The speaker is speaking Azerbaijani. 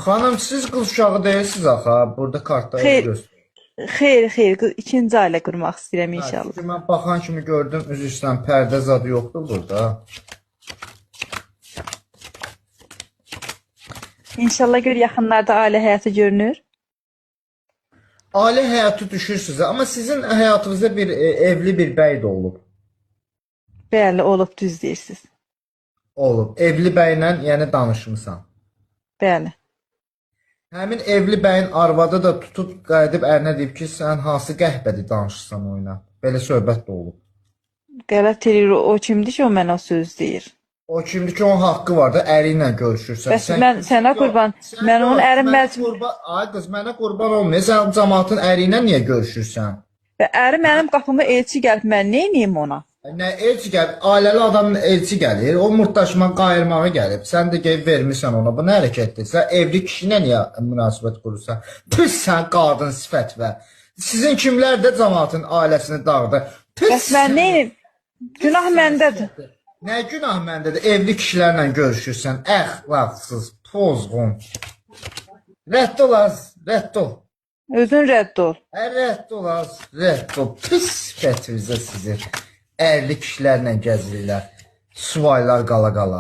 Xanım, siz qız uşağı deyilsiniz axı. Burada kartda Xeyr, göstərir. xeyr, ikinci ailə qurmaq istəyirəm Hə, inşallah. çünki mən baxan kimi gördüm, üzr istəyirəm, pərdə zadı yoxdur burada. İnşallah gör yaxınlarda ailə həyatı görünür. Ailə həyatı düşür sizə, amma sizin həyatınızda bir evli bir bəy də olub. Bəli, olub düz deyirsiniz. Olub. Evli bəylə, yəni danışmısan. Bəli. Həmin evli bəyin arvadı da tutub qayıdıb ərinə deyib ki, sən hansı qəhbədir danışırsan oyuna. Belə söhbət də olub. Qələt eləyir, o kimdir ki, o mənə o söz deyir. O kimdir ki, onun haqqı var da, əri ilə görüşürsən. Bəs mən sənə qurban, mən onun ərim məcbur. Ay qız, mənə qurban olmuyor. Sən cəmaatın əri ilə niyə görüşürsən? Və əri mənim qapıma elçi gəlib, mən nə edeyim ona? Nə elçi gəlib, ailəli adamın elçi gəlir, o murtdaşıma qayırmağa gəlib. Sən də gəlib vermirsən ona, bu nə hərəkətdir? Sən evli kişi ilə niyə münasibət qurursan? Püs sən qadın sifətvə. Sizin kimlər də cəmaatın ailəsini dağıdı. Bəs mən nə edeyim? Günah məndədir. Nə günah məndədir? Evli kişilərlə görüşürsən, əxlaqsız, pozğun. Rədd ol az, rədd ol. Özün rədd ol. Rədd ol az, rədd ol. Pis sifətinizə sizin. Ərli kişilərlə gəzirlər. Suvaylar qala qala.